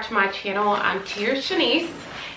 to my channel. I'm Shanice,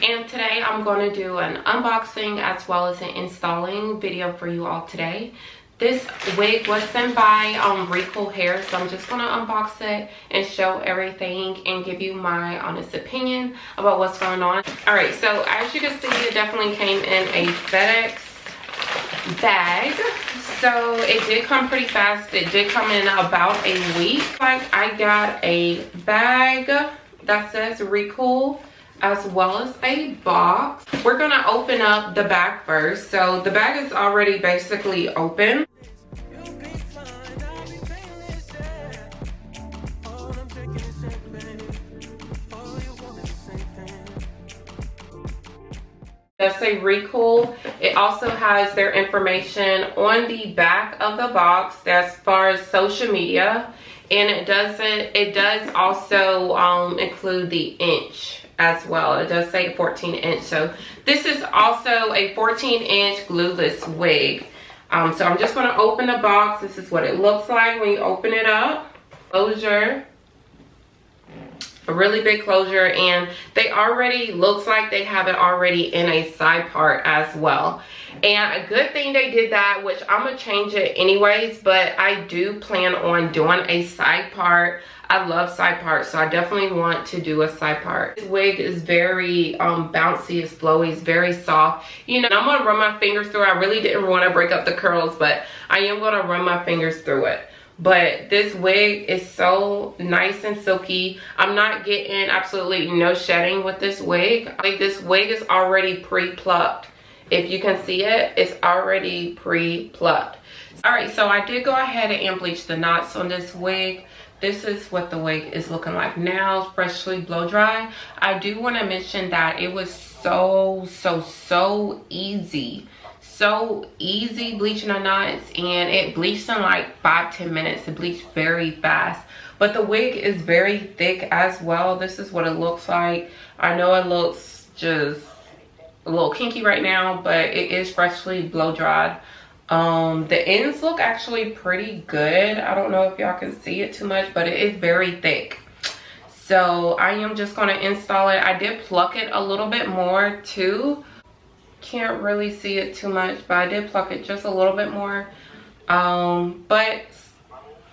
and today I'm going to do an unboxing as well as an installing video for you all today. This wig was sent by Recool hair, so I'm just going to unbox it and show everything and give you my honest opinion about what's going on. Alright, so as you can see, it definitely came in a FedEx bag. So it did come pretty fast. It did come in about a week. Like, I got a bag that says Recool as well as a box. We're gonna open up the bag first. So the bag is already basically open. That's a Recool. It also has their information on the back of the box as far as social media, and it does also include the inch as well. It does say 14 inch. So this is also a 14 inch glueless wig. So I'm just going to open the box. This is what it looks like when you open it up. Closure. A really big closure, and they already looks like they have it already in a side part as well. And a good thing they did that, which I'm gonna change it anyways, but I do plan on doing a side part. I love side parts, so I definitely want to do a side part. This wig is very bouncy, it's flowy, it's very soft. You know, I'm gonna run my fingers through it. I really didn't want to break up the curls, but I am gonna run my fingers through it. But this wig is so nice and silky. I'm not getting absolutely no shedding with this wig. Like, this wig is already pre-plucked. If you can see it, it's already pre-plucked. Alright, so I did go ahead and bleach the knots on this wig. This is what the wig is looking like now, freshly blow dry. I do want to mention that it was so easy. So easy bleaching the knots, and it bleached in like 5-10 minutes. It bleached very fast, but the wig is very thick as well. This is what it looks like. I know it looks just a little kinky right now, but it is freshly blow dried. The ends look actually pretty good. I don't know if y'all can see it too much, but it is very thick. So I am just going to install it. I did pluck it a little bit more too. Can't really see it too much, but I did pluck it just a little bit more. But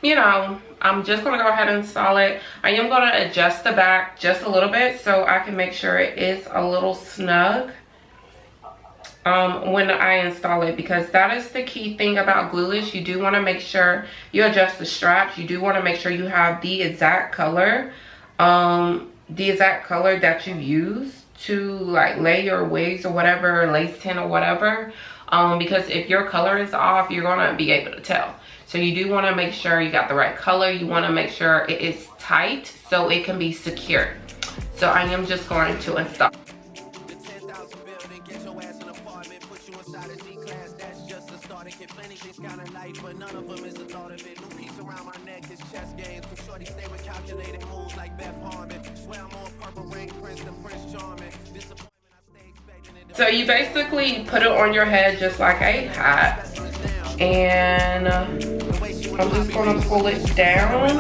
you know, I'm just gonna go ahead and install it. I am gonna adjust the back just a little bit so I can make sure it is a little snug when I install it, because that is the key thing about glueless. You do want to make sure you adjust the straps. You do want to make sure you have the exact color that you use to like lay your wigs or whatever, lace tint or whatever, because if your color is off, you're gonna be able to tell. So you do want to make sure you got the right color. You want to make sure it is tight so it can be secure. So I am just going to install. So you basically put it on your head just like a hat, and I'm just going to pull it down.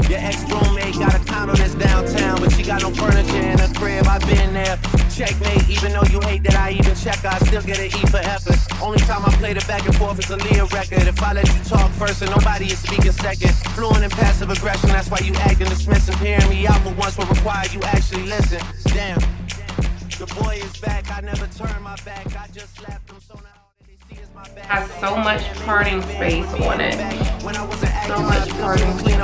Your ex-roommate got a condo that's downtown, but she got no furniture in her crib. I've been there. Checkmate, even though you hate that I even check, I still get an E for effort. Only time I play the back and forth is a Leah record. If I let you talk first and nobody is speaking second. Fluent in passive aggression, that's why you acting dismissive. Hearing me out for once will require you actually listen. Damn, the boy is back, I never turn my back. I just slapped him, so now has so much parting space on it. So much parting space.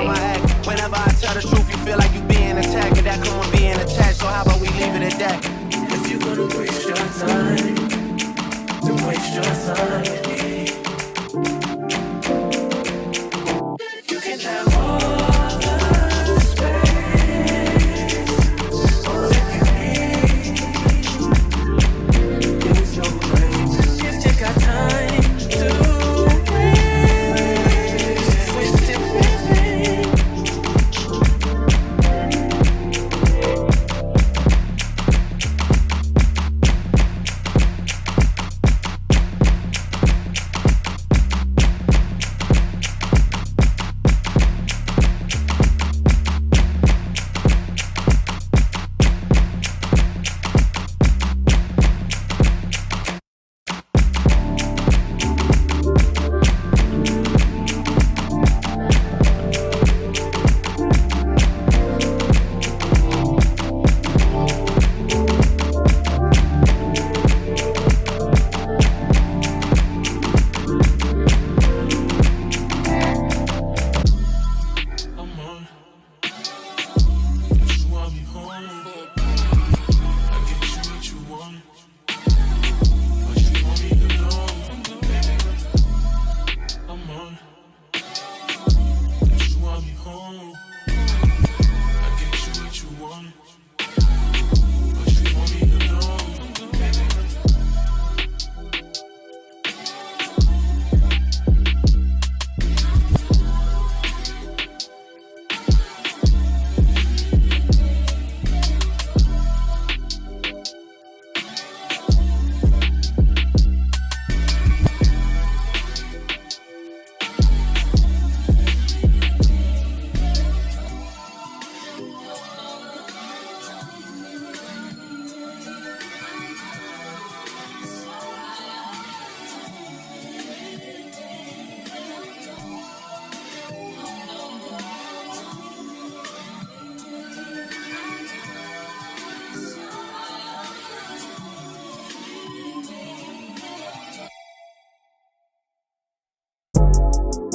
Whenever I tell the truth, you feel like you being attacked, and that come with being attached. So how about we leave it at that? If you're gonna waste your time, then waste your time with me. You can have all the space, all that you need. There's no way. Just take our time.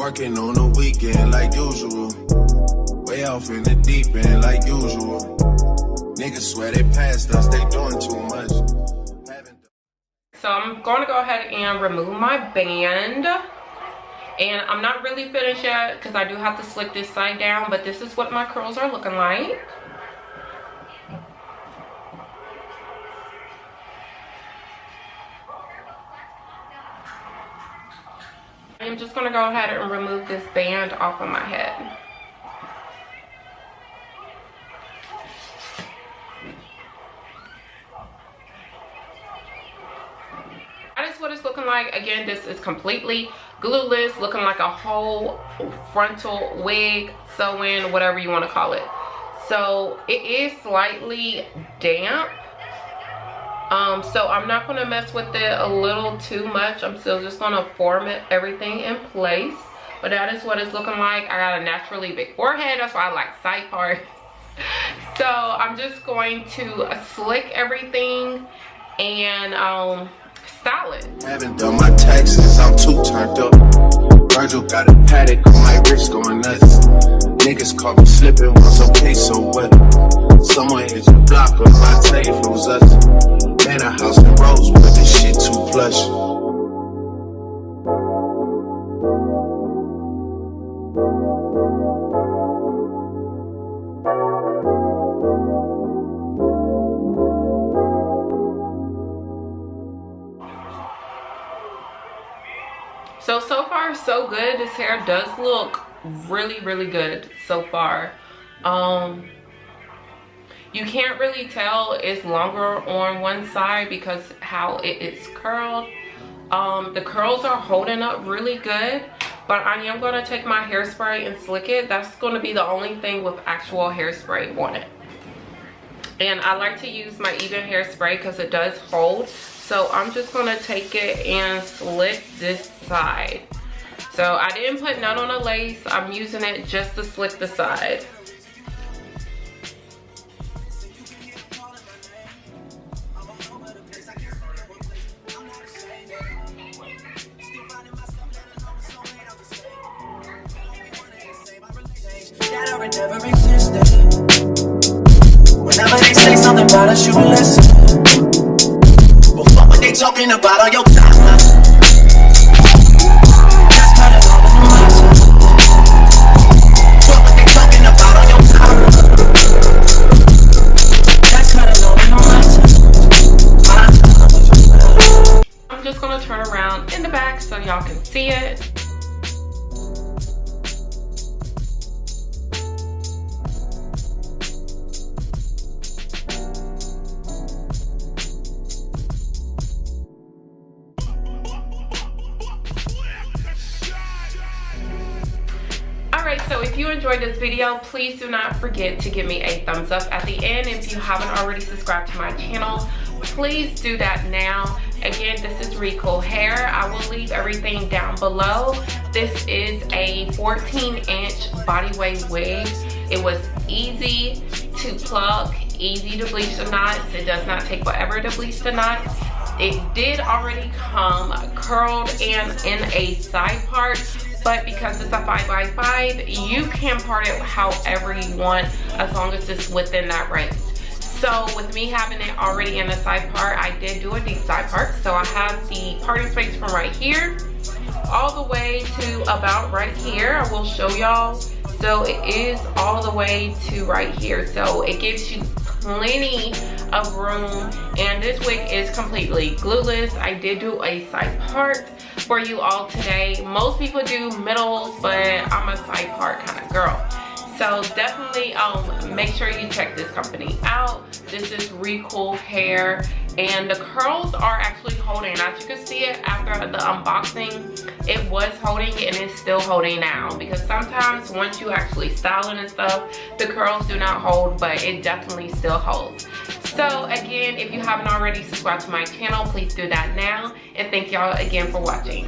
Working on the weekend like usual. Way off in the deep end like usual. Niggas swear they passed us, they doing too much. So I'm going to go ahead and remove my band. And I'm not really finished yet because I do have to slick this side down. But this is what my curls are looking like. I'm just going to go ahead and remove this band off of my head. That is what it's looking like. Again, this is completely glueless, looking like a whole frontal wig, sew-in, whatever you want to call it. So it is slightly damp. So I'm not going to mess with it a little too much. I'm still just going to form everything in place. But that is what it's looking like. I got a naturally big forehead. That's why I like side parts. So I'm just going to slick everything and style it. Haven't done my taxes. I'm too turned up. Virgil got a paddock on my wrist going nuts. Niggas caught me slipping once. Okay, so what? Someone hit the block up. My tape froze us. Man, a house in Rose, but this shit too plush. So far so good. This hair does look really good so far. You can't really tell it's longer on one side because how it is curled. The curls are holding up really good, but I am going to take my hairspray and slick it. That's going to be the only thing with actual hairspray on it. And I like to use my even hairspray because it does hold. So I'm just going to take it and slick this side. So I didn't put none on the lace. I'm using it just to slick the side. Never existed. Whenever they say something about us, you listen. Well, fuck what they talking about on your timeline. That's kind of all in my time. Fuck what they talking about on your timeline. That's kind of all in my time. I'm just gonna turn around in the back so y'all can see it. So if you enjoyed this video, please do not forget to give me a thumbs up at the end. If you haven't already subscribed to my channel, please do that now. Again, this is Recool hair. I will leave everything down below. This is a 14-inch body wave wig. It was easy to pluck, easy to bleach the knots. It does not take forever to bleach the knots. It did already come curled and in a side part. But because it's a 5x5, you can part it however you want as long as it's within that range. So with me having it already in the side part, I did do a deep side part. So I have the parting space from right here all the way to about right here. I will show y'all. So it is all the way to right here. So it gives you plenty of room, and this wig is completely glueless. I did do a side part for you all today. Most people do middles, but I'm a side part kind of girl. So definitely make sure you check this company out. This is Recool hair, and the curls are actually holding. As you can see it after the unboxing, it was holding and it's still holding now, because sometimes once you actually style it and stuff, the curls do not hold, but it definitely still holds. So again, if you haven't already subscribed to my channel, please do that now, and thank y'all again for watching.